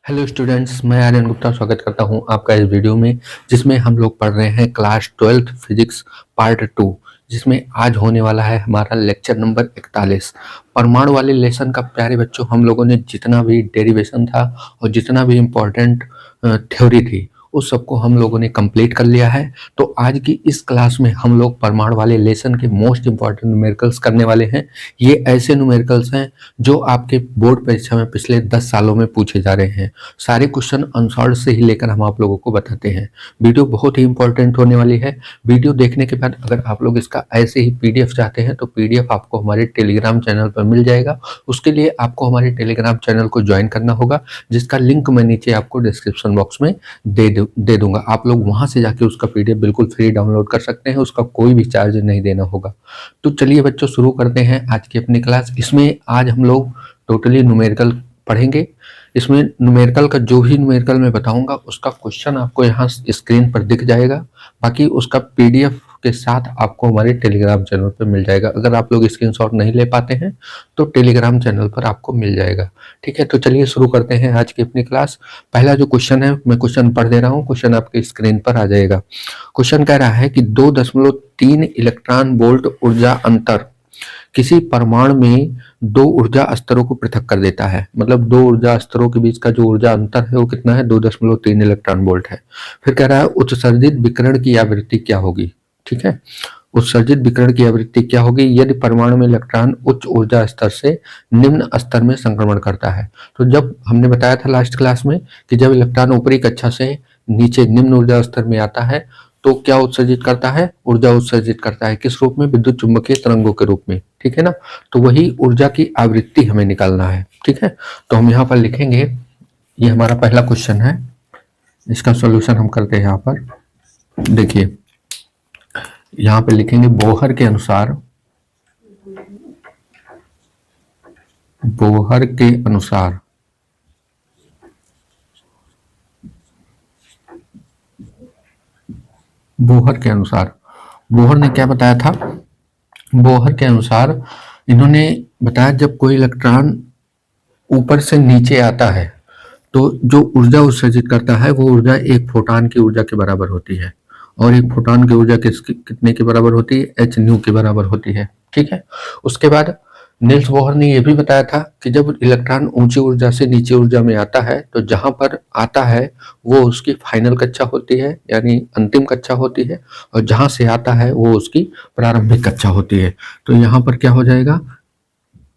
Hello students, मैं आर्यन गुप्ता स्वागत करता हूं आपका इस वीडियो में, जिसमें हम लोग पढ़ रहे हैं क्लास 12th फिजिक्स पार्ट 2, जिसमें आज होने वाला है हमारा लेक्चर नंबर 41। परमाणु वाले लेसन का प्यारे बच्चों हम लोगों ने जितना भी डेरिवेशन था और जितना भी इम्पोर्टेंट थ्योरी थी उस सबको हम लोगों ने कंप्लीट कर लिया है। तो आज की इस क्लास में हम लोग परमाणु वाले लेसन के मोस्ट इम्पॉर्टेंट न्यूमेरिकल्स करने वाले हैं। ये ऐसे न्यूमेरिकल्स हैं जो आपके बोर्ड परीक्षा में पिछले 10 सालों में पूछे जा रहे हैं। सारे क्वेश्चन अनसॉल्व से ही लेकर हम आप लोगों को बताते हैं। वीडियो बहुत ही इंपॉर्टेंट होने वाली है। वीडियो देखने के बाद अगर आप लोग इसका ऐसे ही पीडीएफ चाहते हैं तो पीडीएफ आपको हमारे टेलीग्राम चैनल पर मिल जाएगा। उसके लिए आपको हमारे टेलीग्राम चैनल को ज्वाइन करना होगा, जिसका लिंक मैं नीचे आपको डिस्क्रिप्शन बॉक्स में दे दूंगा। आप लोग वहां से जाके उसका पीडीएफ बिल्कुल फ्री डाउनलोड कर सकते हैं, उसका कोई भी चार्ज नहीं देना होगा। तो चलिए बच्चों, शुरू करते हैं आज की अपनी क्लास। इसमें आज हम लोग टोटली न्यूमेरिकल पढ़ेंगे। इसमें न्यूमेरिकल का जो भी न्यूमेरिकल मैं बताऊंगा उसका क्वेश्चन आपको यहाँ स्क्रीन पर दिख जाएगा। बाकी उसका पीडीएफ के साथ आपको हमारे टेलीग्राम चैनल पर मिल जाएगा। अगर आप लोग स्क्रीनशॉट नहीं ले पाते हैं तो टेलीग्राम चैनल पर आपको मिल जाएगा। ठीक है, तो चलिए शुरू करते हैं आज की अपनी क्लास। पहला जो क्वेश्चन है, मैं क्वेश्चन पढ़ दे रहा हूँ, क्वेश्चन आपके स्क्रीन पर आ जाएगा। क्वेश्चन कह रहा है कि 2.3 इलेक्ट्रॉन वोल्ट ऊर्जा अंतर किसी परमाणु में दो ऊर्जा स्तरों को पृथक कर देता है। मतलब दो ऊर्जा स्तरों के बीच का जो ऊर्जा अंतर है वो कितना है? 2.3 इलेक्ट्रॉन वोल्ट है। फिर कह रहा है उत्सर्जित विकिरण की आवृत्ति क्या होगी। ठीक है, उत्सर्जित विकिरण की आवृत्ति क्या होगी यदि परमाणु में इलेक्ट्रॉन उच्च ऊर्जा स्तर से निम्न स्तर में संक्रमण करता है। तो जब हमने बताया था लास्ट क्लास में कि जब इलेक्ट्रॉन ऊपरी कक्षा से नीचे निम्न ऊर्जा स्तर में आता है तो क्या उत्सर्जित करता है? ऊर्जा उत्सर्जित करता है। किस रूप में? विद्युत चुंबकीय तरंगों के रूप में। ठीक है ना, तो वही ऊर्जा की आवृत्ति हमें निकालना है। ठीक है, तो हम यहाँ पर लिखेंगे, ये हमारा पहला क्वेश्चन है, इसका सॉल्यूशन हम करते हैं। यहाँ पर देखिए, यहाँ पे लिखेंगे बोहर के अनुसार, बोहर के अनुसार बोहर के अनुसार बोहर ने क्या बताया था? बोहर के अनुसार इन्होंने बताया जब कोई इलेक्ट्रॉन ऊपर से नीचे आता है तो जो ऊर्जा उत्सर्जित करता है वो ऊर्जा एक फोटॉन की ऊर्जा के बराबर होती है। और एक फोटॉन की ऊर्जा कितने के बराबर होती है? एच न्यू के बराबर होती है। ठीक है, उसके बाद नील्स बोहर ने यह भी बताया था कि जब इलेक्ट्रॉन ऊंची ऊर्जा से नीचे ऊर्जा में आता है तो जहां पर आता है वो उसकी फाइनल कक्षा होती है, यानी अंतिम कक्षा होती है, और जहां से आता है वो उसकी प्रारंभिक कक्षा होती है। तो यहाँ पर क्या हो जाएगा?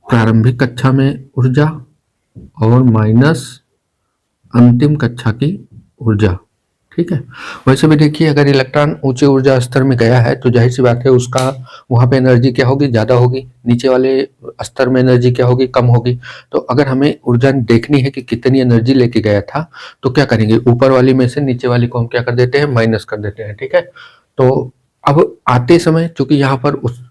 प्रारंभिक कक्षा में ऊर्जा और माइनस अंतिम कक्षा की ऊर्जा। ठीक है, वैसे भी देखिए अगर इलेक्ट्रॉन ऊंचे ऊर्जा स्तर में गया है तो जाहिर सी बात है उसका वहां पे एनर्जी क्या होगी? ज्यादा होगी। नीचे वाले स्तर में एनर्जी क्या होगी? कम होगी। तो अगर हमें ऊर्जा देखनी है कि कितनी एनर्जी लेके गया था तो क्या करेंगे? ऊपर वाली में से नीचे वाली को हम क्या कर देते हैं? माइनस कर देते हैं। ठीक है, तो अब आते समय चूंकि यहाँ पर उस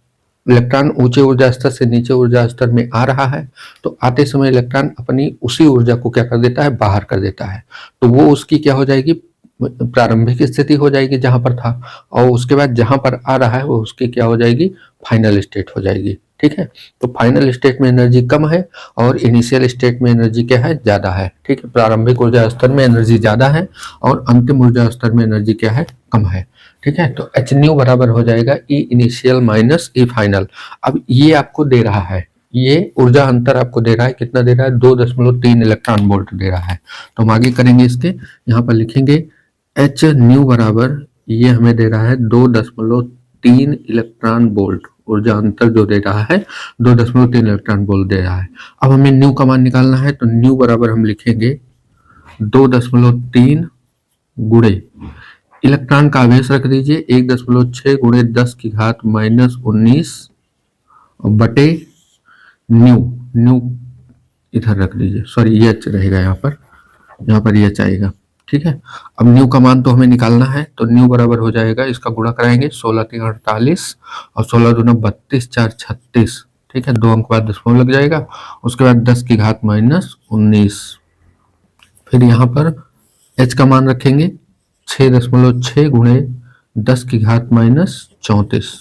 इलेक्ट्रॉन ऊंचे ऊर्जा स्तर से नीचे ऊर्जा स्तर में आ रहा है तो आते समय इलेक्ट्रॉन अपनी उसी ऊर्जा को क्या कर देता है? बाहर कर देता है। तो वो उसकी क्या हो जाएगी? प्रारंभिक स्थिति हो जाएगी जहां पर था, और उसके बाद जहां पर आ रहा है वो उसकी क्या हो जाएगी? फाइनल स्टेट हो जाएगी। ठीक है, तो फाइनल स्टेट में एनर्जी कम है और इनिशियल स्टेट में एनर्जी क्या है? ज्यादा है। ठीक है, प्रारंभिक ऊर्जा स्तर में एनर्जी ज्यादा है और अंतिम ऊर्जा स्तर में एनर्जी क्या है? कम है। ठीक है, तो एच न्यू बराबर हो जाएगा ई इनिशियल माइनस ई फाइनल। अब ये आपको दे रहा है, ये ऊर्जा अंतर आपको दे रहा है, कितना दे रहा है? 2.3 इलेक्ट्रॉन वोल्ट दे रहा है। तो हम आगे करेंगे, इसके यहाँ पर लिखेंगे एच न्यू बराबर, ये हमें दे रहा है 2.3 इलेक्ट्रॉन वोल्ट। ऊर्जा अंतर जो दे रहा है 2.3 इलेक्ट्रॉन वोल्ट दे रहा है। अब हमें न्यू का मान निकालना है, तो न्यू बराबर हम लिखेंगे 2.3 गुणे इलेक्ट्रॉन का आवेश रख दीजिए 1.6 गुणे 10 की घात माइनस 19 बटे न्यू। न्यू इधर रख दीजिए, सॉरी ये एच रहेगा यहाँ पर ये एच आएगा। ठीक है, अब न्यू का मान तो हमें निकालना है, तो न्यू बराबर हो जाएगा, इसका गुणा कराएंगे 16 3 48 और 16 दूना 32 4 36। ठीक है, 2 अंक बाद दशमलव लग जाएगा, उसके बाद 10 की घात माइनस 19। फिर यहाँ पर एच का मान रखेंगे 6.6 गुणे 10 की घात माइनस 34।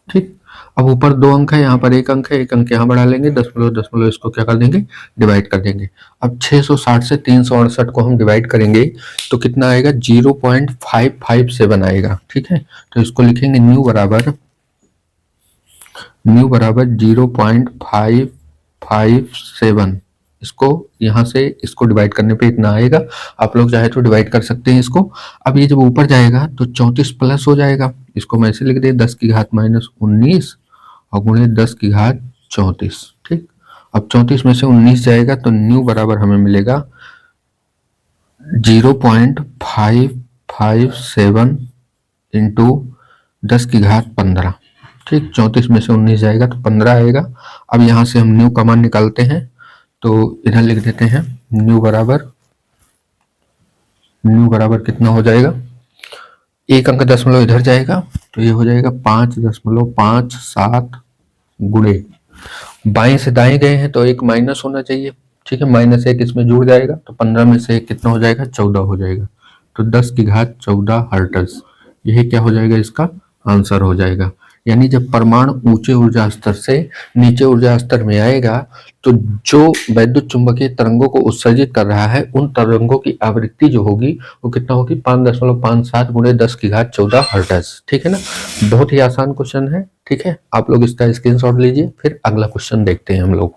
ठीक, अब ऊपर 2 अंक है, यहाँ पर 1 अंक है, 1 अंक यहाँ बढ़ा लेंगे, दशमलव दशमलव इसको क्या कर देंगे, डिवाइड कर देंगे। अब 660 से 368 को हम डिवाइड करेंगे तो कितना आएगा, 0.557 आएगा। ठीक है, तो इसको लिखेंगे न्यू बराबर 0.557। इसको यहाँ से इसको डिवाइड करने पे इतना आएगा। आप लोग चाहे तो डिवाइड कर सकते हैं इसको। अब ये जब ऊपर जाएगा तो 34 प्लस हो जाएगा, इसको मैं ऐसे लिख दे 10 की घात -19 और गुणे 10 की घात 34। ठीक, अब 34 में से 19 जाएगा तो न्यू बराबर हमें मिलेगा 0.557 इंटू 10 की घात 15। ठीक, 34 में से 19 जाएगा तो 15 आएगा। अब यहाँ से हम न्यू का मान निकालते हैं, तो इधर लिख देते हैं न्यू बराबर कितना हो जाएगा, 1 अंक दशमलव इधर जाएगा तो ये हो जाएगा 5.57 गुणे, बाएं से दाएं गए हैं तो एक माइनस होना चाहिए। ठीक है, -1 इसमें जुड़ जाएगा तो 15 में से 1 कितना हो जाएगा, 14 हो जाएगा। तो 10 की घात 14 हर्ट्ज, यही क्या हो जाएगा, इसका आंसर हो जाएगा। यानी जब परमाणु ऊंचे ऊर्जा स्तर से नीचे ऊर्जा स्तर में आएगा तो जो वैद्युत चुंबकीय तरंगों को उत्सर्जित कर रहा है उन तरंगों की आवृत्ति जो होगी वो कितना होगी, 5.57 गुणे 10 की घात 14 हर्ट्ज। ठीक है ना, बहुत ही आसान क्वेश्चन है। ठीक है, आप लोग इसका स्क्रीनशॉट लीजिए, फिर अगला क्वेश्चन देखते हैं हम लोग।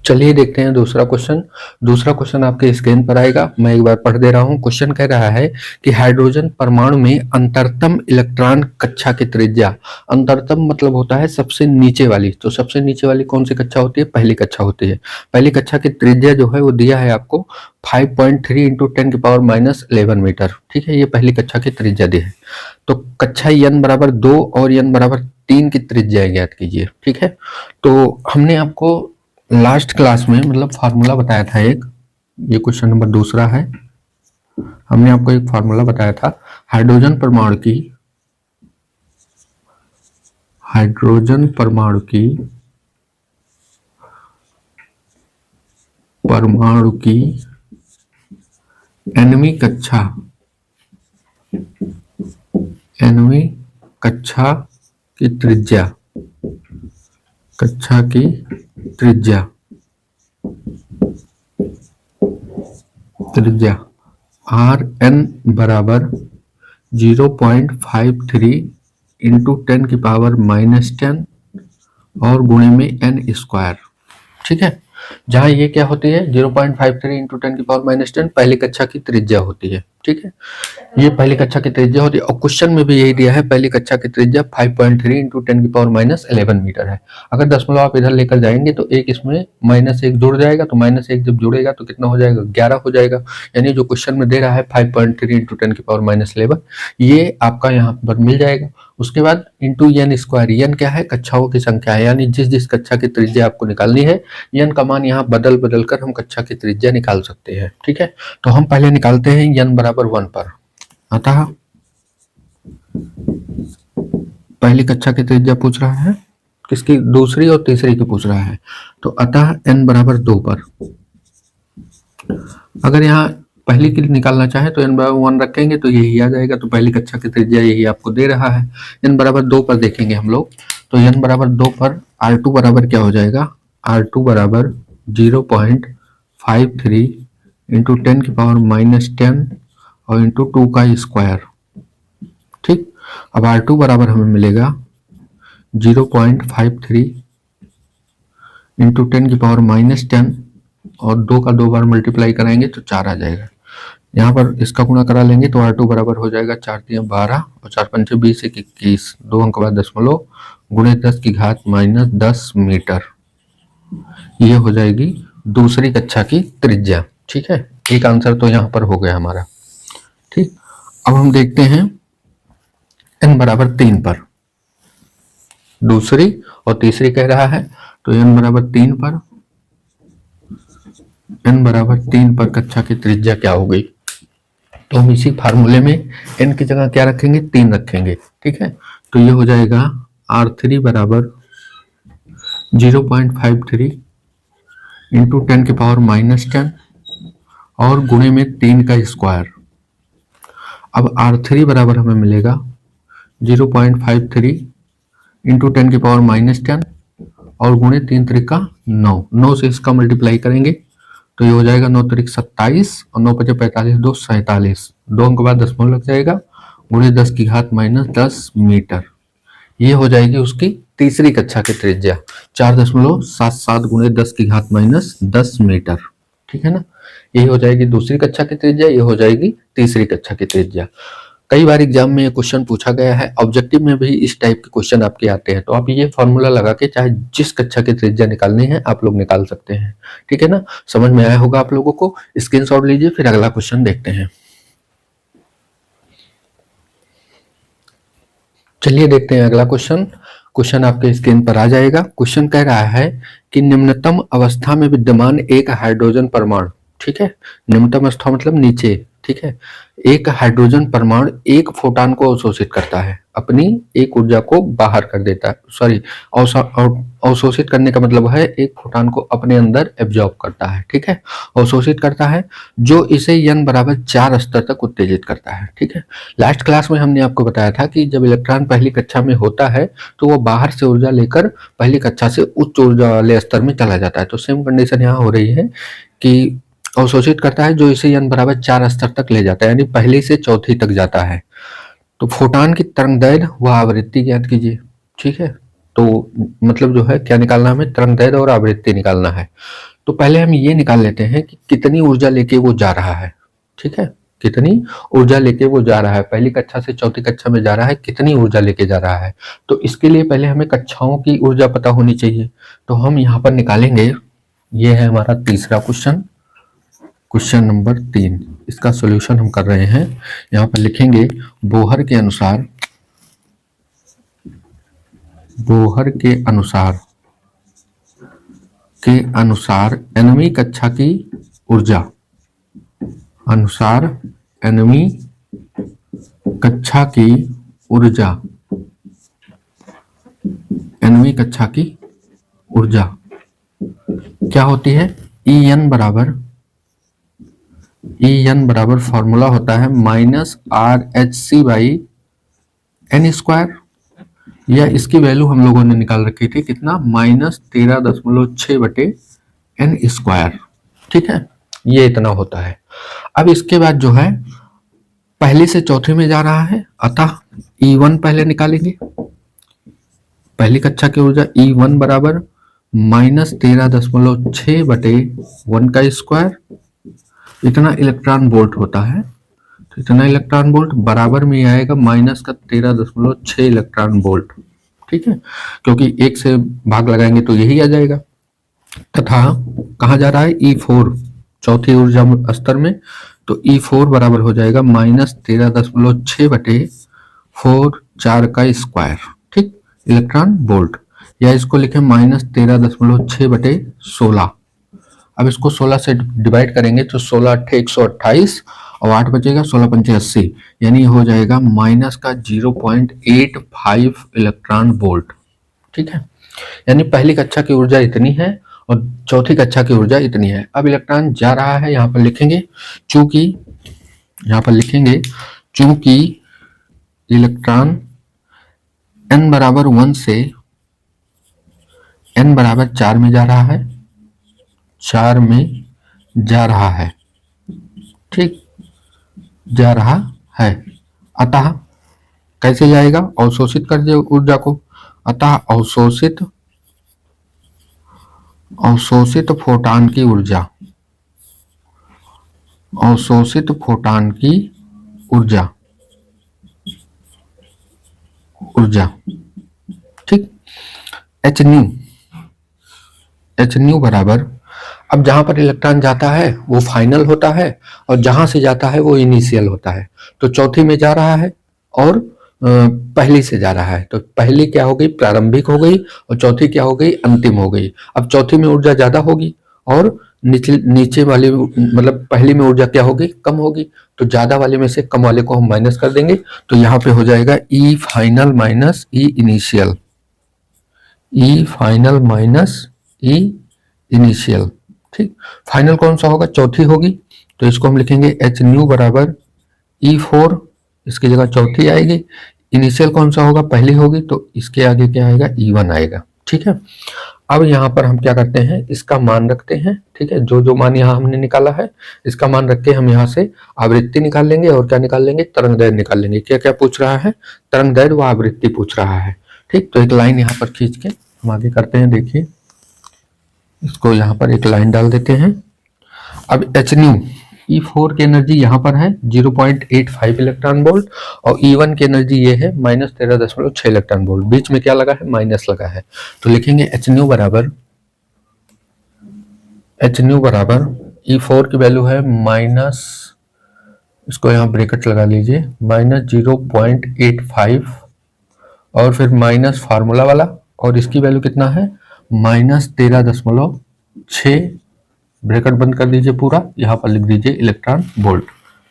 चलिए देखते हैं दूसरा क्वेश्चन आपके स्क्रीन पर आएगा, मैं एक बार पढ़ दे रहा हूं। क्वेश्चन कह रहा है कि हाइड्रोजन परमाणु में अंतरतम इलेक्ट्रॉन कक्षा की त्रिज्या, अंतरतम मतलब होता है सबसे नीचे वाली, तो सबसे नीचे वाली कौन सी कक्षा होती है, पहली कक्षा होती है। पहली कक्षा की त्रिज्या जो है वो दिया है आपको 5.3 इंटू 10⁻11 मीटर। ठीक है, ये पहली कक्षा की त्रिज्या दी है। तो कक्षा n बराबर 2 और n बराबर 3 की त्रिज्या ज्ञात कीजिए। ठीक है, तो हमने आपको लास्ट क्लास में मतलब फार्मूला बताया था एक, ये क्वेश्चन नंबर दूसरा है। हमने आपको एक फार्मूला बताया था हाइड्रोजन परमाणु की nवीं कक्षा की त्रिज्या Rn बराबर 0.53 इंटू 10⁻10 और गुणे में n स्क्वायर। ठीक है, जहां ये क्या होती है 0.53 इंटू 10⁻10 पहली कक्षा की त्रिज्या होती है। ठीक है, ये पहली कक्षा की त्रिज्या होती है और क्वेश्चन में भी यही दिया है, पहली कक्षा की त्रिज्या 5.3 इंटू 10⁻11 मीटर है। अगर दशमलव आप इधर लेकर जाएंगे तो एक इसमें -1 जुड़ जाएगा, तो -1 जब जुड़ेगा तो कितना हो जाएगा, 11 हो जाएगा। यानी जो क्वेश्चन में दे रहा है 5.3 इंटू 10⁻11 ये आपका यहाँ पर मिल जाएगा। उसके बाद इंटू n स्क्वायर, n क्या है, कक्षाओं की संख्या है, यानी जिस कक्षा की त्रिज्या आपको निकालनी है n का मान यहाँ बदल कर हम कक्षा की त्रिज्या निकाल सकते हैं। ठीक है, तो हम पहले निकालते हैं n बराबर 1 पर। अतः पहली कक्षा की त्रिज्या पूछ रहा है, किसकी, दूसरी और तीसरी की पूछ रहा है, तो अतः n बराबर 2 पर। अगर यहाँ पहली की निकालना चाहे तो n बराबर 1 रखेंगे तो यही आ जाएगा, तो पहली कक्षा की त्रिज्या यही आपको दे रहा है। n बराबर 2 पर देखेंगे हम लोग, तो n बराबर 2 पर R2 बराबर क्या हो जाएगा, R2 बराबर 0.53 इंटू 10⁻10 और इंटू 2 का स्क्वायर। ठीक, अब R2 बराबर हमें मिलेगा 0.53 इंटू 10⁻10 और 2 का 2 बार मल्टीप्लाई कराएंगे तो 4 आ जाएगा। यहाँ पर इसका गुणा करा लेंगे तो R2 बराबर हो जाएगा 4×3=12 और 4×5 20 21, 2 अंक बाद दशमलव गुणे 10 की घात -10 मीटर। ये हो जाएगी दूसरी कक्षा की त्रिज्या। ठीक है, एक आंसर तो यहाँ पर हो गया हमारा। ठीक, अब हम देखते हैं n बराबर 3 पर, दूसरी और तीसरी कह रहा है, तो n बराबर 3 पर कक्षा की त्रिज्या क्या हो गई, तो हम इसी फार्मूले में n की जगह क्या रखेंगे, 3 रखेंगे। ठीक है, तो ये हो जाएगा R3 बराबर 0.53 इंटू 10⁻10 और गुणे में 3 का स्क्वायर। अब R3 बराबर हमें मिलेगा 0.53 इंटू 10⁻⁻10 और गुणे 3 त्रिका 9, 9 से इसका मल्टीप्लाई करेंगे तो ये हो जाएगा 9 त्रिक 27 और 9 पचे 45, 2 47, 2 अंक बाद दशमलव लग जाएगा, गुणे 10⁻−10 मीटर। ये हो जाएगी उसकी तीसरी कक्षा की त्रिज्या 4.77 गुणे 10⁻−10 मीटर। ठीक है ना, ये हो जाएगी दूसरी कक्षा की त्रिज्या, ये हो जाएगी तीसरी कक्षा की त्रिज्या। कई बार एग्जाम में ये क्वेश्चन पूछा गया है, ऑब्जेक्टिव में भी इस टाइप के क्वेश्चन आपके आते हैं, तो आप ये फॉर्मूला लगा के चाहे जिस कक्षा की त्रिज्या निकालनी है आप लोग निकाल सकते हैं। ठीक है ना, समझ में आया होगा आप लोगों को। स्क्रीनशॉट लीजिए, फिर अगला क्वेश्चन देखते हैं। चलिए देखते हैं अगला क्वेश्चन। क्वेश्चन आपके स्क्रीन पर आ जाएगा। क्वेश्चन कह रहा है कि निम्नतम अवस्था में विद्यमान एक हाइड्रोजन परमाणु, ठीक है, निम्नतम अवस्था मतलब नीचे, ठीक है, एक हाइड्रोजन परमाणु एक फोटॉन को अवशोषित करता है, अपनी एक ऊर्जा को बाहर कर देता है, सॉरी अवशोषित करने का मतलब है एक फोटॉन को अपने अंदर एब्जॉर्ब करता है, ठीक है, अवशोषित करता है, जो इसे n बराबर 4 स्तर तक उत्तेजित करता है। ठीक है, लास्ट क्लास में हमने आपको बताया था कि जब इलेक्ट्रॉन पहली कक्षा में होता है तो वो बाहर से ऊर्जा लेकर पहली कक्षा से उच्च ऊर्जा वाले स्तर में चला जाता है। तो सेम कंडीशन यहाँ हो रही है कि अवशोषित करता है जो इसे n बराबर 4 स्तर तक ले जाता है, यानी पहली से चौथी तक जाता है। तो फोटॉन की तरंग दैर्घ्य व आवृत्ति ज्ञात कीजिए। ठीक है, तो मतलब जो है क्या निकालना, हमें तरंग दैर्घ्य और आवृत्ति निकालना है। तो पहले हम ये निकाल लेते हैं कि कितनी ऊर्जा लेके वो जा रहा है। ठीक है, कितनी ऊर्जा लेके वो जा रहा है, पहली कक्षा से चौथी कक्षा में जा रहा है, कितनी ऊर्जा लेके जा रहा है। तो इसके लिए पहले हमें कक्षाओं की ऊर्जा पता होनी चाहिए, तो हम यहाँ पर निकालेंगे। ये है हमारा तीसरा क्वेश्चन, क्वेश्चन नंबर 3। इसका सॉल्यूशन हम कर रहे हैं। यहाँ पर लिखेंगे बोहर के अनुसार, बोहर के अनुसार nवीं कक्षा की ऊर्जा, अनुसार nवीं कक्षा की ऊर्जा, nवीं कक्षा की ऊर्जा क्या होती है, En बराबर फॉर्मूला होता है -RHC/n², या इसकी वैल्यू हम लोगों ने निकाल रखी थी कितना, -13.6/n²। ठीक है, ये इतना होता है। अब इसके बाद जो है पहली से चौथी में जा रहा है, अतः E1 पहले निकालेंगे। पहली कक्षा की ऊर्जा E1 बराबर -13.6/1², इतना इलेक्ट्रॉन वोल्ट होता है। तो इतना इलेक्ट्रॉन वोल्ट बराबर में आएगा -13.6 इलेक्ट्रॉन वोल्ट। ठीक है, क्योंकि एक से भाग लगाएंगे तो यही आ जाएगा। तथा कहाँ जा रहा है, E4 चौथी ऊर्जा स्तर में, तो E4 बराबर हो जाएगा -13.6/4 4²। ठीक, इलेक्ट्रॉन वोल्ट, या इसको लिखें -13.6/16। अब इसको 16 से डिवाइड करेंगे तो 16 8 128 और 8 बचेगा, 16 पंचे 80, यानी हो जाएगा -0.85 इलेक्ट्रॉन वोल्ट। ठीक है, यानी पहली कक्षा की ऊर्जा इतनी है और चौथी कक्षा की ऊर्जा इतनी है। अब इलेक्ट्रॉन जा रहा है, यहाँ पर लिखेंगे चूंकि इलेक्ट्रॉन n बराबर 1 से n बराबर 4 में जा रहा है, 4 में जा रहा है, ठीक, जा रहा है, अतः कैसे जाएगा, अवशोषित कर दे ऊर्जा को, अतः अवशोषित फोटॉन की ऊर्जा, अवशोषित फोटॉन की ऊर्जा ठीक, h न्यू बराबर, अब जहां पर इलेक्ट्रॉन जाता है वो फाइनल होता है और जहां से जाता है वो इनिशियल होता है। तो चौथी में जा रहा है और पहली से जा रहा है, तो पहली क्या हो गई, प्रारंभिक हो गई, और चौथी क्या हो गई, अंतिम हो गई। अब चौथी में ऊर्जा ज्यादा होगी और नीचे वाले मतलब पहली में ऊर्जा क्या होगी, कम होगी, तो ज्यादा वाले में से कम वाले को हम माइनस कर देंगे, तो यहाँ पे हो जाएगा ई फाइनल माइनस ई इनिशियल, ई फाइनल माइनस ई इनिशियल। ठीक, फाइनल कौन सा होगा, चौथी होगी, तो इसको हम लिखेंगे h न्यू बराबर E4 इसकी जगह चौथी आएगी। इनिशियल कौन सा होगा, पहली होगी, तो इसके आगे क्या आएगा, E1 आएगा। ठीक है, अब यहाँ पर हम क्या करते हैं, इसका मान रखते हैं। ठीक है, जो जो मान यहाँ हमने निकाला है इसका मान रख के हम यहाँ से आवृत्ति निकाल लेंगे और क्या निकाल लेंगे, तरंग दैर्ध्य निकाल लेंगे। क्या क्या पूछ रहा है, तरंग दैर्ध्य व आवृत्ति पूछ रहा है। ठीक, तो एक लाइन यहाँ पर खींच के हम आगे करते हैं। देखिए, इसको यहाँ पर एक लाइन डाल देते हैं। अब एच न्यू E4 की एनर्जी यहाँ पर है 0.85 इलेक्ट्रॉन वोल्ट और E1 की एनर्जी ये है -13.6 इलेक्ट्रॉन वोल्ट। बीच में क्या लगा है, माइनस लगा है, तो लिखेंगे एच न्यू बराबर E4 की वैल्यू है माइनस, इसको यहाँ ब्रैकेट लगा लीजिए, -0.85 और फिर माइनस फार्मूला वाला, और इसकी वैल्यू कितना है -13.6, ब्रैकेट बंद कर दीजिए पूरा, यहाँ पर लिख दीजिए इलेक्ट्रॉन वोल्ट।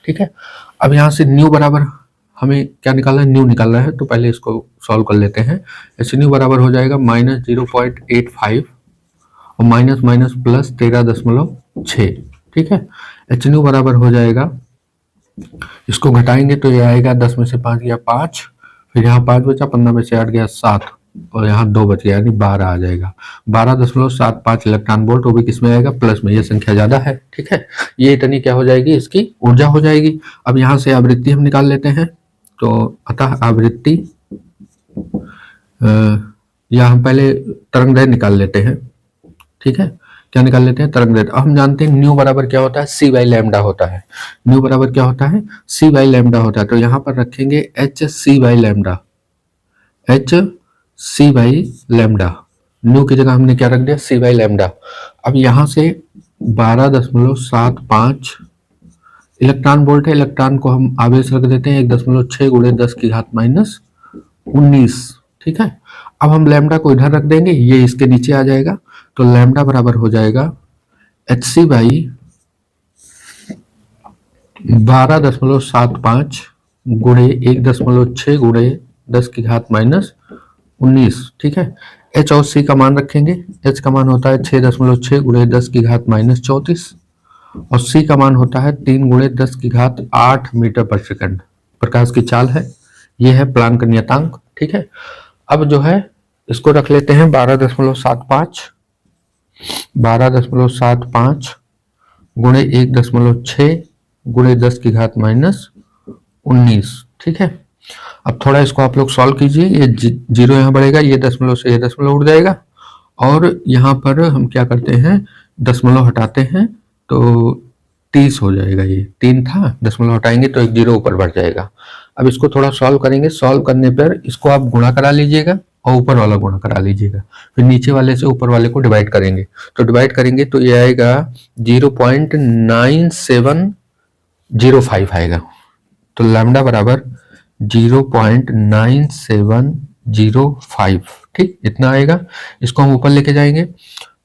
ठीक है, अब यहाँ से न्यू बराबर हमें क्या निकालना है, न्यू निकालना है, तो पहले इसको सॉल्व कर लेते हैं। एच न्यू बराबर हो जाएगा -0.85 और माइनस माइनस प्लस 13.6। ठीक है, एच न्यू बराबर हो जाएगा, इसको घटाएंगे तो ये आएगा 10 में से 5 गया 5, फिर यहाँ 5 बचा, 15 में से 8 गया 7 और यहाँ 2 बच गया, यानी 12 आ जाएगा। 12.75 इलेक्ट्रॉन वोल्ट, वो भी किस में आएगा, प्लस में, ये संख्या ज्यादा है। ठीक है, ये इतनी क्या हो जाएगी, इसकी ऊर्जा हो जाएगी। अब यहाँ से आवृत्ति हम निकाल लेते हैं, तो अतः आवृत्ति या हम पहले तरंग दैर्ध्य निकाल लेते हैं। ठीक है, क्या निकाल लेते हैं, तरंग दैर्ध्य। हम जानते हैं न्यू बराबर क्या होता है, सी बाई लैम्डा होता है। न्यू बराबर क्या होता है, सी बाई लैम्डा होता है, तो यहाँ पर रखेंगे H C by lambda, H C by lambda. Nu की जगह हमने क्या रख दिया, सी बाई लैम्डा। अब यहाँ से 12.75 इलेक्ट्रॉन वोल्ट है, इलेक्ट्रॉन को हम आवेश रख देते हैं 1.6 गुणे 10 की घात -19। ठीक है, अब हम लैम्डा को इधर रख देंगे, ये इसके नीचे आ जाएगा, तो लैम्डा बराबर हो जाएगा एच सी बाई 12.75 गुणे 1.6 गुणे 10 की घात -19। ठीक है, एच और सी का मान रखेंगे। एच का मान होता है 6.6 गुणे 10 की घात -34 और सी का मान होता है 3 गुणे 10 की घात 8 मीटर पर सेकंड। प्रकाश की चाल है, ये है प्लांक नियतांक। ठीक है, अब जो है इसको रख लेते हैं 12.75 गुणे 1.6 गुणे 10 की घात -19। ठीक है, अब थोड़ा इसको आप लोग सॉल्व कीजिए, ये जीरो यहाँ बढ़ेगा, ये दशमलव से ये दशमलव उड़ जाएगा, और यहाँ पर हम क्या करते हैं, दशमलव हटाते हैं तो 30 हो जाएगा। ये 3 था, दशमलव हटाएंगे तो एक जीरो ऊपर बढ़ जाएगा। अब इसको थोड़ा सॉल्व करेंगे, सॉल्व करने पर इसको आप गुणा करा लीजिएगा और ऊपर वाला गुणा करा लीजिएगा, फिर नीचे वाले से ऊपर वाले को डिवाइड करेंगे, तो डिवाइड करेंगे तो ये आएगा 0.9705 आएगा। तो लैम्डा बराबर 0.9705। ठीक, इतना आएगा। इसको हम ऊपर लेके जाएंगे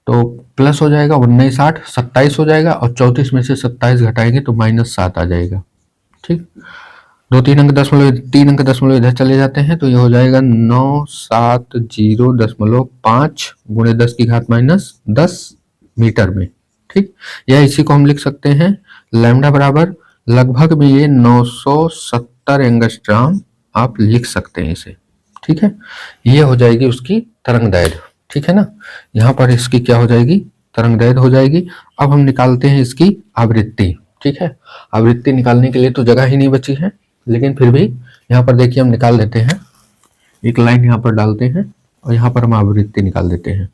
तो प्लस हो जाएगा 19 8 27 हो जाएगा, और 34 में से 27 घटाएंगे तो -7 आ जाएगा। ठीक, 3 अंक दशमलव इधर चले जाते हैं, तो ये हो जाएगा 970.5 गुणे 10 की घात -10 मीटर में। ठीक, या इसी को हम लिख सकते हैं लैम्डा बराबर लगभग में ये 970 एंगस्ट्रॉम आप लिख सकते हैं इसे। ठीक है, ये हो जाएगी उसकी तरंग दैर्ध्य। ठीक है ना, यहाँ पर इसकी क्या हो जाएगी, तरंग दैर्ध्य हो जाएगी। अब हम निकालते हैं इसकी आवृत्ति। ठीक है, आवृत्ति निकालने के लिए तो जगह ही नहीं बची है, लेकिन फिर भी यहाँ पर देखिए हम निकाल लेते हैं, एक लाइन यहाँ पर डालते हैं और यहाँ पर हम आवृत्ति निकाल देते हैं।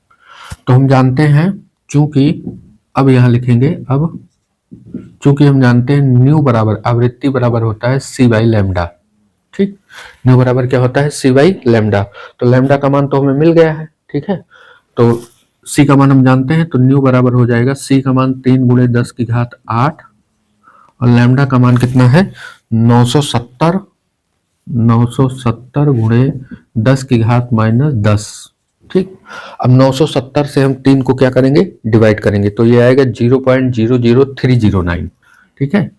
तो हम जानते हैं, चूंकि अब यहाँ लिखेंगे, अब चूंकि हम जानते हैं न्यू बराबर आवृत्ति बराबर होता है सी बाई लैम्डा। ठीक, न्यू बराबर क्या होता है, सी बाई लैम्डा। तो लैम्डा का मान तो हमें मिल गया है। ठीक है, तो सी का मान हम जानते हैं, तो न्यू बराबर हो जाएगा सी का मान 3 गुणे 10 की घात 8 और लैम्डा का मान कितना है 970 गुणे 10 की घात -10। ठीक, अब 970 से हम 3 को क्या करेंगे, डिवाइड करेंगे, तो ये आएगा 0.00309। ठीक है,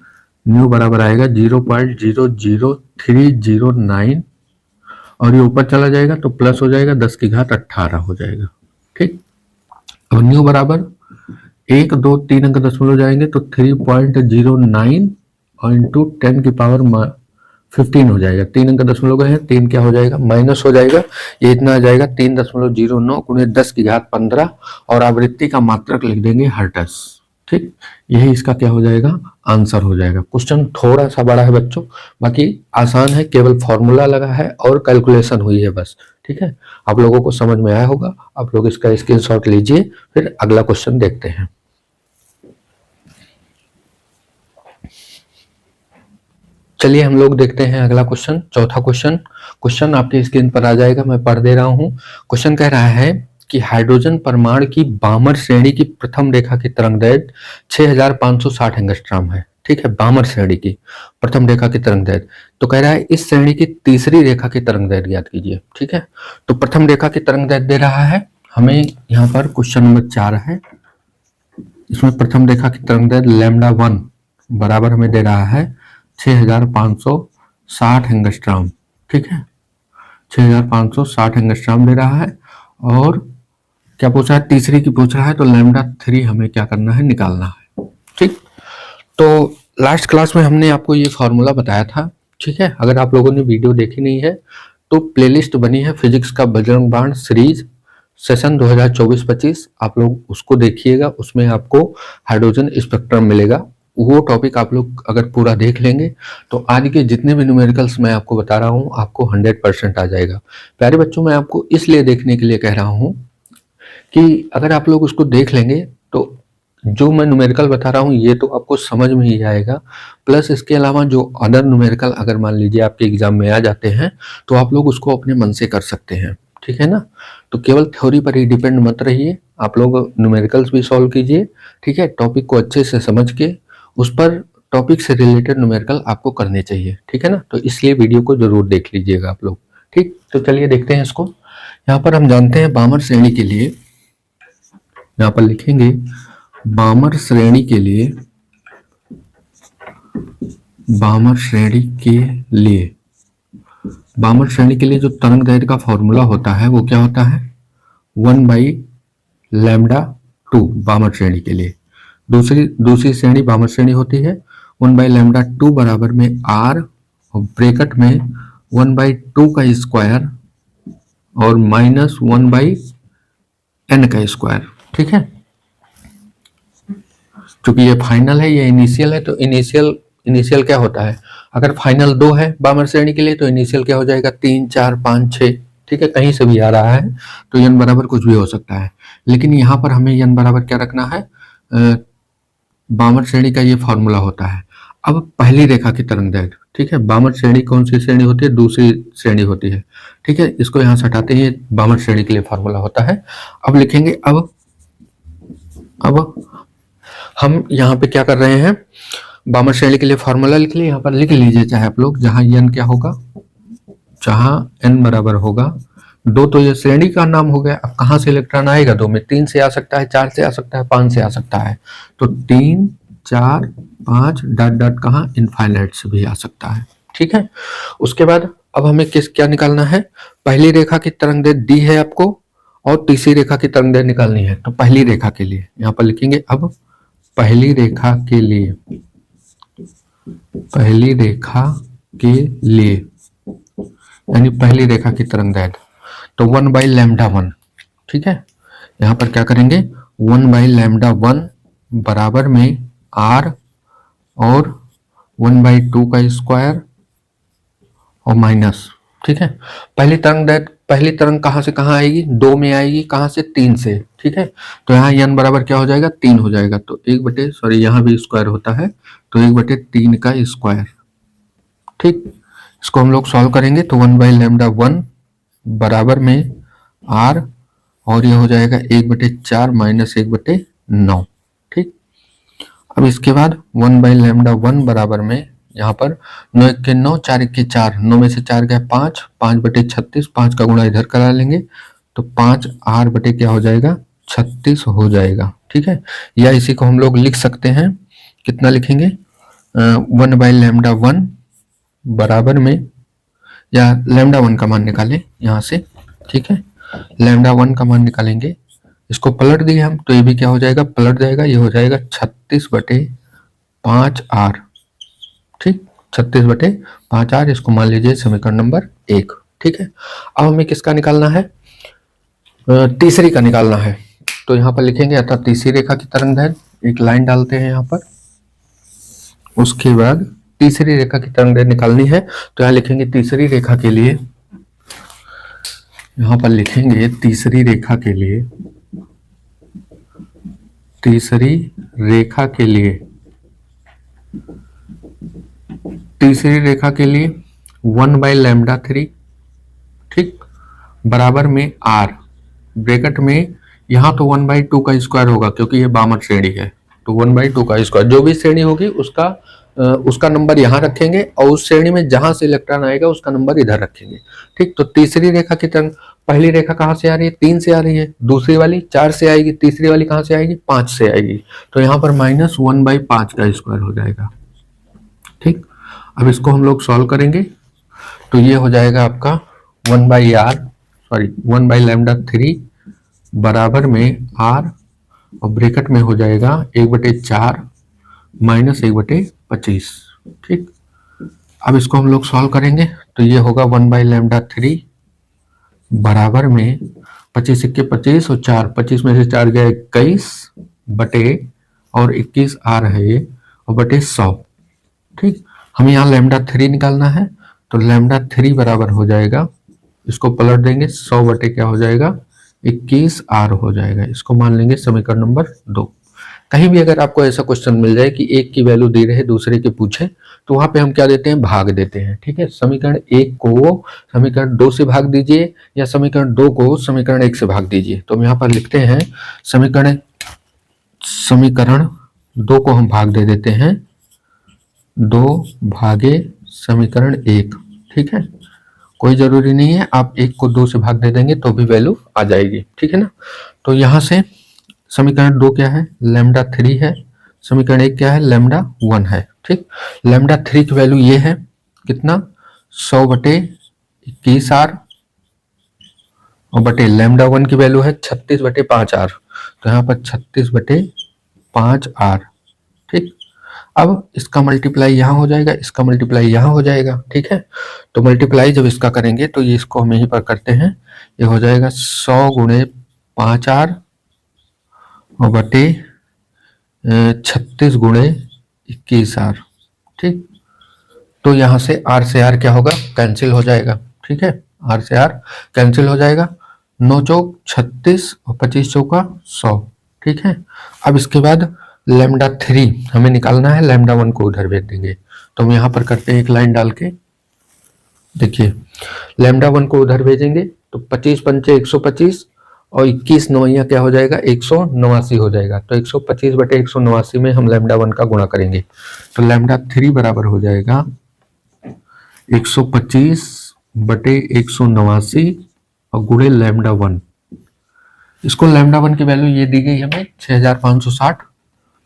न्यू बराबर आएगा 0.00309 और ये ऊपर चला जाएगा तो प्लस हो जाएगा 10 की घात 18 हो जाएगा। ठीक, अब न्यू बराबर 1 2 3 अंक दशमलव जाएंगे तो 3.09 और इंटू 10 की पावर 15 हो जाएगा। 3 अंक का दशमलव है, 3 क्या हो जाएगा, माइनस हो जाएगा, ये इतना आ जाएगा 3.09 गुणे 10 की घात 15 और आवृत्ति का मात्रक लिख देंगे हर्ट्ज। ठीक, यही इसका क्या हो जाएगा, आंसर हो जाएगा। क्वेश्चन थोड़ा सा बड़ा है बच्चों, बाकी आसान है, केवल फॉर्मूला लगा है और कैलकुलेशन हुई है बस। ठीक है, आप लोगों को समझ में आया होगा। आप लोग इसका स्क्रीनशॉट लीजिए, फिर अगला क्वेश्चन देखते हैं। चलिए हम लोग देखते हैं अगला क्वेश्चन, चौथा क्वेश्चन। क्वेश्चन आपके स्क्रीन पर आ जाएगा, मैं पढ़ दे रहा हूं। क्वेश्चन कह रहा है कि हाइड्रोजन परमाणु की बामर श्रेणी की प्रथम रेखा की तरंगदैर्घ्य 6560 एंगस्ट्रॉम है। ठीक है, बामर श्रेणी की प्रथम रेखा की तरंगदैर्घ्य। तो कह रहा है इस श्रेणी की तीसरी रेखा की तरंगदैर्घ्य ज्ञात कीजिए। ठीक है, तो प्रथम रेखा की तरंगदैर्घ्य दे रहा है हमें, यहाँ पर क्वेश्चन नंबर 4 है। इसमें प्रथम रेखा की तरंगदैर्घ्य λ1 बराबर हमें दे रहा है 6560 एंगस्ट्रॉम। ठीक है, 6560 एंगस्ट्रॉम दे रहा है। और क्या पूछ रहा है, तीसरी की पूछ रहा है, तो λ3 हमें क्या करना है, निकालना है। ठीक, तो लास्ट क्लास में हमने आपको ये फॉर्मूला बताया था। ठीक है, अगर आप लोगों ने वीडियो देखी नहीं है तो प्लेलिस्ट बनी है फिजिक्स का बजरंग बाण सीरीज सेशन 2024-25, आप लोग उसको देखिएगा, उसमें आपको हाइड्रोजन स्पेक्ट्रम मिलेगा। वो टॉपिक आप लोग अगर पूरा देख लेंगे तो आज के जितने भी न्यूमेरिकल्स मैं आपको बता रहा हूँ आपको 100% आ जाएगा। प्यारे बच्चों, मैं आपको इसलिए देखने के लिए कह रहा हूँ कि अगर आप लोग उसको देख लेंगे तो जो मैं न्यूमेरिकल बता रहा हूँ ये तो आपको समझ में ही आएगा, प्लस इसके अलावा जो अदर न्यूमेरिकल अगर मान लीजिए आपके एग्जाम में आ जाते हैं तो आप लोग उसको अपने मन से कर सकते हैं। ठीक है ना, तो केवल थ्योरी पर ही डिपेंड मत रहिए, आप लोग न्यूमेरिकल्स भी सॉल्व कीजिए। ठीक है, टॉपिक को अच्छे से समझ के उस पर टॉपिक से रिलेटेड न्यूमेरिकल आपको करने चाहिए। ठीक है ना, तो इसलिए वीडियो को जरूर देख लीजिएगा आप लोग। ठीक, तो चलिए देखते हैं इसको। यहाँ पर हम जानते हैं बामर श्रेणी के लिए, यहाँ पर लिखेंगे बामर श्रेणी के लिए, बामर श्रेणी के लिए, बामर श्रेणी के लिए जो तरंग दैर्घ्य का फॉर्मूला होता है वो क्या होता है, 1/λ2 बामर श्रेणी के लिए। दूसरी श्रेणी बामर श्रेणी होती है 1/λ2 बराबर में r और ब्रैकेट में 1/2 का स्क्वायर और माइनस 1/n का स्क्वायर। ठीक है, क्योंकि ये फाइनल है, ये इनिशियल है, तो इनिशियल क्या होता है, अगर फाइनल 2 है बामर श्रेणी के लिए तो इनिशियल क्या हो जाएगा, 3 4 5 6। ठीक है, कहीं से भी आ रहा है तो n बराबर कुछ भी हो सकता है, लेकिन यहाँ पर हमें n बराबर क्या रखना है, बामर श्रेणी का ये फॉर्मूला होता है। अब पहली रेखा की तरंगदैर्घ्य, ठीक है, बामर श्रेणी कौन सी श्रेणी होती है, दूसरी श्रेणी होती है। ठीक है, इसको यहाँ से हटाते हैं, बामर श्रेणी के लिए फॉर्मूला होता है। अब लिखेंगे, अब हम यहाँ पे क्या कर रहे हैं, बामर श्रेणी के लिए फॉर्मूला लिख लिए, यहाँ पर लिख लीजिए चाहे आप लोग, जहां n क्या होगा, जहां n बराबर होगा 2, तो ये श्रेणी का नाम हो गया। अब कहां से इलेक्ट्रॉन आएगा, 2 में 3 से आ सकता है, 4 से आ सकता है, 5 से आ सकता है, तो 3 4 5 डॉट डॉट कहां, इनफाइनाइट से भी आ सकता है। ठीक है, उसके बाद अब हमें क्या निकालना है, पहली रेखा की तरंगदैर्घ्य दी है आपको और तीसरी रेखा की तरंगदैर्घ्य निकालनी है। तो पहली रेखा के लिए यहाँ पर लिखेंगे, अब पहली रेखा के लिए, पहली रेखा के लिए यानी पहली रेखा की तरंगदैर्घ्य, तो 1/λ1। ठीक है, यहाँ पर क्या करेंगे, 1/λ1 बराबर में r और 1/2 का स्क्वायर और माइनस। ठीक है, पहली तरंग कहाँ से कहाँ आएगी, 2 में आएगी, कहाँ से, 3 से। ठीक है, तो यहाँ n बराबर क्या हो जाएगा, 3 हो जाएगा, तो 1/, यहाँ भी स्क्वायर होता है, तो 1/3 का स्क्वायर। ठीक, इसको हम लोग सॉल्व करेंगे तो 1/λ1 बराबर में r और ये हो जाएगा 1/4 माइनस 1/9। ठीक, अब इसके बाद 1/λ1 बराबर में यहाँ पर 9 1 9 4 1 4, 9 में से 4 गया 5, 5/36, 5 का गुणा इधर करा लेंगे तो 5r बटे क्या हो जाएगा, 36 हो जाएगा। ठीक है, या इसी को हम लोग लिख सकते हैं, कितना लिखेंगे, 1/λ1 बराबर में, या λ1 का मान निकालें यहाँ से। ठीक है, λ1 का मान निकालेंगे, इसको पलट दिए हम तो ये भी क्या हो जाएगा, पलट जाएगा, ये हो जाएगा 36/5r। ठीक, 36/5R, इसको मान लीजिए समीकरण नंबर 1। ठीक है, अब हमें किसका निकालना है? तीसरी का निकालना है। तो यहाँ पर लिखेंगे अर्थात तीसरी रेखा की तरंगदैर्घ्य, एक लाइन डालते हैं यहाँ पर। उसके बाद तीसरी रेखा की तरंगदैर्घ्य निकालनी है, तो यहाँ लिखेंगे तीसरी रेखा के लिए, यहाँ पर लिखेंगे तीसरी रेखा के लिए, तीसरी रेखा के लिए, तीसरी रेखा के लिए 1/λ3, ठीक, बराबर में R, ब्रैकेट में यहाँ तो 1/2 का स्क्वायर होगा क्योंकि ये वामन श्रेणी है, तो 1/2 का स्क्वायर, जो भी श्रेणी होगी उसका नंबर यहाँ रखेंगे और उस श्रेणी में जहां से इलेक्ट्रॉन आएगा उसका नंबर इधर रखेंगे। ठीक, तो तीसरी रेखा की तरंग, पहली रेखा कहाँ से आ रही है? 3 से आ रही है, दूसरी वाली 4 से आएगी, तीसरी वाली कहाँ से आएगी? 5 से आएगी, तो यहाँ पर -1/5 का स्क्वायर हो जाएगा। ठीक, अब इसको हम लोग सॉल्व करेंगे तो ये हो जाएगा आपका 1/λ3 बराबर में R और ब्रैकेट में हो जाएगा 1/4 - 1/25। ठीक, अब इसको हम लोग सॉल्व करेंगे तो ये होगा 1/λ3 बराबर में 25 × 25 और 4, 25 में से 4 गया 21 बटे और 21 आ रहे ये और बटे 100। ठीक, हमें यहाँ λ3 निकालना है, तो λ3 बराबर हो जाएगा, इसको पलट देंगे, 100 बटे क्या हो जाएगा? 21 R हो जाएगा। इसको मान लेंगे समीकरण नंबर 2। कहीं भी अगर आपको ऐसा क्वेश्चन मिल जाए कि एक की वैल्यू दे रहे दूसरे की पूछे, तो वहां पे हम क्या देते हैं? भाग देते हैं। ठीक है, समीकरण 1 को समीकरण 2 से भाग दीजिए या समीकरण 2 को समीकरण 1 से भाग दीजिए। तो हम यहाँ पर लिखते हैं समीकरण 2 को हम भाग दे देते हैं 2 भागे समीकरण 1। ठीक है, कोई जरूरी नहीं है, आप 1 को 2 से भाग दे देंगे तो भी वैल्यू आ जाएगी। ठीक है ना, तो यहाँ से समीकरण 2 क्या है? λ3 है, समीकरण 1 क्या है? λ1 है। ठीक, λ3 की वैल्यू ये है कितना? 100/21R और बटे λ1 की वैल्यू है 36/5R, तो यहाँ पर 36/5R। ठीक, अब इसका मल्टीप्लाई यहाँ हो जाएगा, इसका मल्टीप्लाई यहाँ हो जाएगा। ठीक है, तो मल्टीप्लाई जब इसका करेंगे तो ये इसको हम यहीं पर करते हैं, ये हो जाएगा 100 × 5R और बटे 36 × 21R। ठीक, तो यहाँ से R से R क्या होगा? कैंसिल हो जाएगा। ठीक है, R से R कैंसिल हो जाएगा, 9 चौक 36 और 25 चौका 100। ठीक है, अब इसके बाद λ3 हमें निकालना है, λ1 को उधर भेज देंगे, तो हम यहाँ पर करते हैं एक लाइन डाल के। देखिए, λ1 को उधर भेजेंगे तो 25 पंचे 125 और 21 नवैया क्या हो जाएगा? 189 हो जाएगा, तो 125/189 में हम λ1 का गुणा करेंगे, तो λ3 बराबर हो जाएगा 125/189 और गुणे λ1। इसको λ1 की वैल्यू ये दी गई हमें 6560,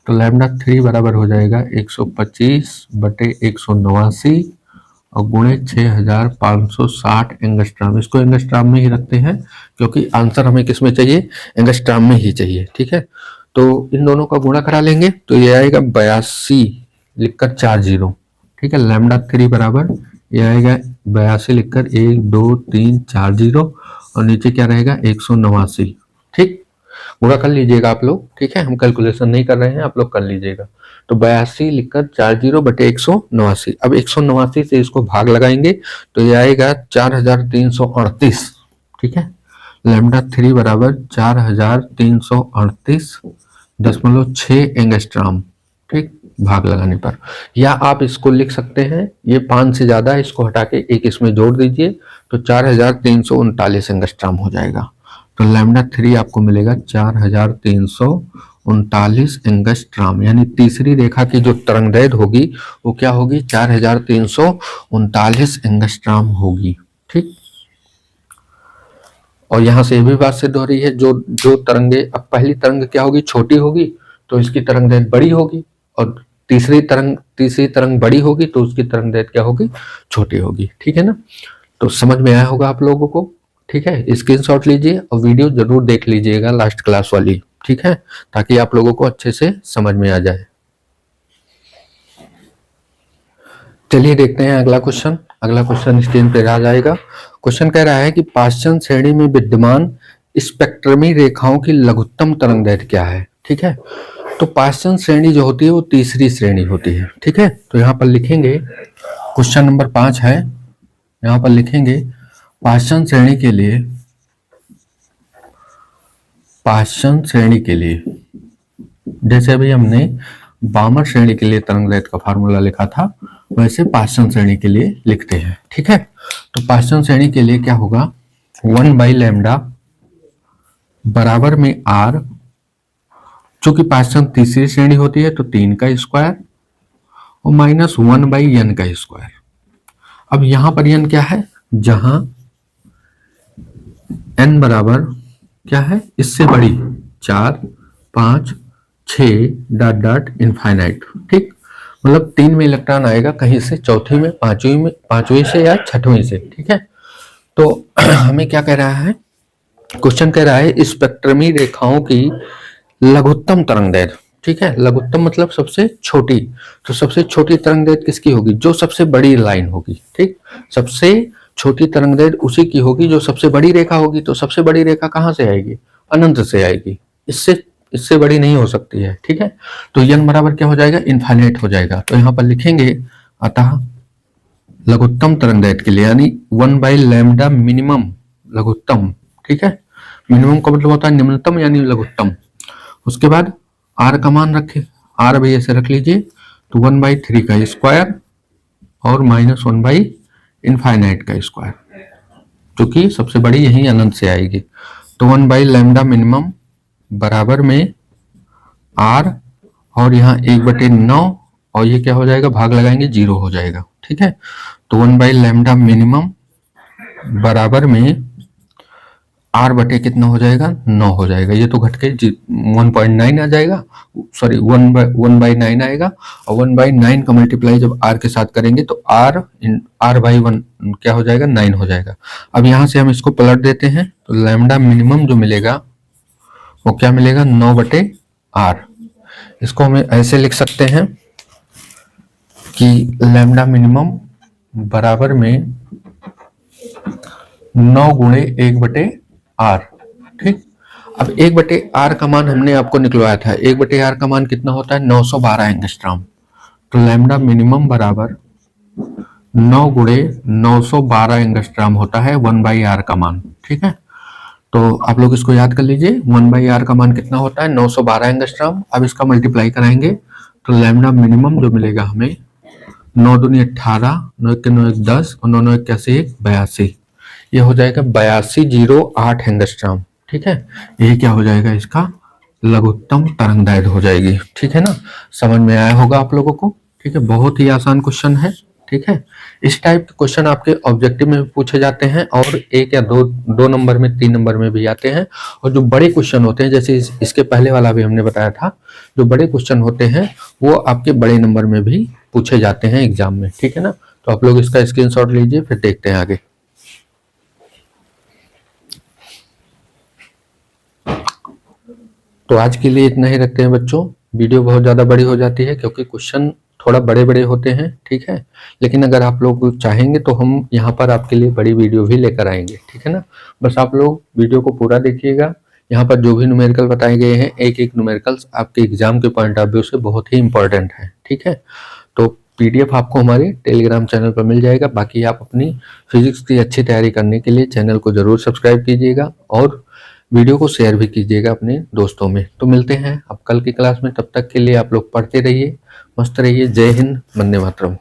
तो λ3 बराबर हो जाएगा 125/189 और गुणे 6560 एंगस्ट्राम। इसको एंगस्ट्राम में ही रखते हैं क्योंकि आंसर हमें किस में चाहिए? एंगस्ट्राम में ही चाहिए। ठीक है, तो इन दोनों का गुणा करा लेंगे तो ये आएगा 82 लिखकर 4 0। ठीक है, λ3 बराबर ये आएगा 82 लिखकर 1 2 3 4 0 और नीचे क्या रहेगा? 189। ठीक, गुणा कर लीजिएगा आप लोग। ठीक है, हम कैलकुलेशन नहीं कर रहे हैं, आप लोग कर लीजिएगा। तो 82 लिखकर 40/189। अब 189 से इसको भाग लगाएंगे तो ये आएगा 4338। ठीक है, λ3 बराबर 4338.6 एंगस्ट्राम। ठीक, भाग लगाने पर, या आप इसको लिख सकते हैं, ये 5 से ज्यादा है, इसको हटा के एक इसमें जोड़ दीजिए तो 4339 एंगस्ट्राम हो जाएगा। तो λ3 आपको मिलेगा 4339 एंगस्ट्राम, यानी तीसरी रेखा की जो तरंगदैर्घ्य होगी वो क्या होगी? 4339 एंगस्ट्राम होगी। ठीक, और यहां से ये भी बात सिद्ध हो रही है, जो तरंगे, अब पहली तरंग क्या होगी? छोटी होगी तो इसकी तरंगदैर्घ्य बड़ी होगी, और तीसरी तरंग बड़ी होगी तो उसकी तरंगदैर्घ्य क्या होगी? छोटी होगी। ठीक है ना, तो समझ में आया होगा आप लोगों को। ठीक है, स्क्रीनशॉट लीजिए और वीडियो जरूर देख लीजिएगा लास्ट क्लास वाली। ठीक है, ताकि आप लोगों को अच्छे से समझ में आ जाए। चलिए देखते हैं अगला क्वेश्चन। अगला क्वेश्चन स्क्रीन पे आ जाएगा। क्वेश्चन कह रहा है कि पाश्चन श्रेणी में विद्यमान स्पेक्ट्रमी रेखाओं की लघुत्तम तरंगदैर्घ्य क्या है। ठीक है, तो पाश्चन श्रेणी जो होती है वो तीसरी श्रेणी होती है। ठीक है, तो यहाँ पर लिखेंगे क्वेश्चन नंबर 5 है, यहाँ पर लिखेंगे पाश्चन श्रेणी के लिए, पाश्चन श्रेणी के लिए जैसे अभी हमने बामर श्रेणी के लिए तरंगदैर्घ्य का फार्मूला लिखा था वैसे पाश्चन श्रेणी के लिए लिखते हैं। ठीक है, तो पाश्चन श्रेणी के लिए क्या होगा, 1/λ बराबर में r, चूंकि पाश्चन तीसरी श्रेणी होती है तो 3 का स्क्वायर और -1/n का स्क्वायर। अब यहां पर n क्या है, जहां n बराबर क्या है, इससे बड़ी 4, 5, 6 डॉट डॉट इनफाइनाइट। ठीक, मतलब 3 में इलेक्ट्रॉन आएगा कहीं से, चौथी में, पांचवी से या छठवीं से। ठीक है, तो हमें क्या कह रहा है, क्वेश्चन कह रहा है स्पेक्ट्रमी रेखाओं की लघुत्तम तरंगदैर्घ्य। ठीक है, लघुत्तम मतलब सबसे छोटी, तो सबसे छोटी तरंगदैर्घ्य किसकी होगी, जो सबसे बड़ी लाइन होगी। ठीक, सबसे छोटी तरंगदैर्घ्य उसी की होगी जो सबसे बड़ी रेखा होगी। तो सबसे बड़ी रेखा कहां से आएगी, अनंत से आएगी, इससे बड़ी नहीं हो सकती है। ठीक है, तो n बराबर क्या हो जाएगा, इनफाइनाइट हो जाएगा। तो यहाँ पर लिखेंगे अतः लघुत्तम तरंगदैर्घ्य के लिए यानी 1/λ मिनिमम लघुत्तम। ठीक है, मिनिमम का मतलब होता है निम्नतम यानी लघुत्तम। उसके बाद r का मान रखे, r भी ऐसे रख लीजिए, तो 1/3 का स्क्वायर और -1/इनफाइनाइट का स्क्वायर, क्योंकि सबसे बड़ी यही अनंत से आएगी। तो 1/λ मिनिमम बराबर में r और यहाँ 1/9 और ये क्या हो जाएगा, भाग लगाएंगे 0 हो जाएगा। ठीक है, तो 1/λ मिनिमम बराबर में r बटे कितना हो जाएगा, 9 हो जाएगा। ये तो घट के 1.9 आ जाएगा, सॉरी 1/9 आएगा और 1/9 का मल्टीप्लाई जब r के साथ करेंगे तो r/1 क्या हो जाएगा, 9 हो जाएगा। अब यहाँ से हम इसको पलट देते हैं तो लैम्डा मिनिमम जो मिलेगा वो क्या मिलेगा, 9/r। इसको हम ऐसे लिख सकते हैं कि लैम्डा मिनिमम बराबर में 9 गुणे 1/r। ठीक, अब 1/r का मान हमने आपको निकलवाया था, 1/r का मान कितना होता है, 912 एंगस्ट्रॉम। तो लैम्डा मिनिमम बराबर 9 गुणे 912 एंगस्ट्रॉम होता है 1/r का मान। ठीक है, तो आप लोग इसको याद कर लीजिए, 1/r का मान कितना होता है, 912 एंगस्ट्रॉम। अब इसका मल्टीप्लाई कराएंगे तो लैम्डा मिनिमम जो मिलेगा हमें 9 दूनी 18, 9 1 9 1 10 और 9 9 81 82, ये हो जाएगा 8208 एंगस्ट्रॉम। ठीक है, ये क्या हो जाएगा, इसका लघुत्तम तरंगदैर्घ्य हो जाएगी। ठीक है ना, समझ में आया होगा आप लोगों को। ठीक है, बहुत ही आसान क्वेश्चन है। ठीक है, इस टाइप के क्वेश्चन आपके ऑब्जेक्टिव में पूछे जाते हैं और 1 या 2 नंबर में, 3 नंबर में भी आते हैं। और जो बड़े क्वेश्चन होते हैं, जैसे इसके पहले वाला भी हमने बताया था, जो बड़े क्वेश्चन होते हैं वो आपके बड़े नंबर में भी पूछे जाते हैं एग्जाम में। ठीक है ना, तो आप लोग इसका स्क्रीनशॉट लीजिए, फिर देखते हैं आगे। तो आज के लिए इतना ही रखते हैं बच्चों। वीडियो बहुत ज़्यादा बड़ी हो जाती है क्योंकि क्वेश्चन थोड़ा बड़े बड़े होते हैं। ठीक है, लेकिन अगर आप लोग चाहेंगे तो हम यहाँ पर आपके लिए बड़ी वीडियो भी लेकर आएंगे। ठीक है ना, बस आप लोग वीडियो को पूरा देखिएगा। यहाँ पर जो भी न्यूमेरिकल बताए गए हैं, एक एक न्यूमेरिकल्स आपके एग्जाम के पॉइंट ऑफ व्यू से बहुत ही इंपॉर्टेंट है। ठीक है, तो PDF आपको हमारे टेलीग्राम चैनल पर मिल जाएगा। बाकी आप अपनी फिजिक्स की अच्छी तैयारी करने के लिए चैनल को जरूर सब्सक्राइब कीजिएगा और वीडियो को शेयर भी कीजिएगा अपने दोस्तों में। तो मिलते हैं अब कल की क्लास में, तब तक के लिए आप लोग पढ़ते रहिए, मस्त रहिए। जय हिंद, वंदे मातरम।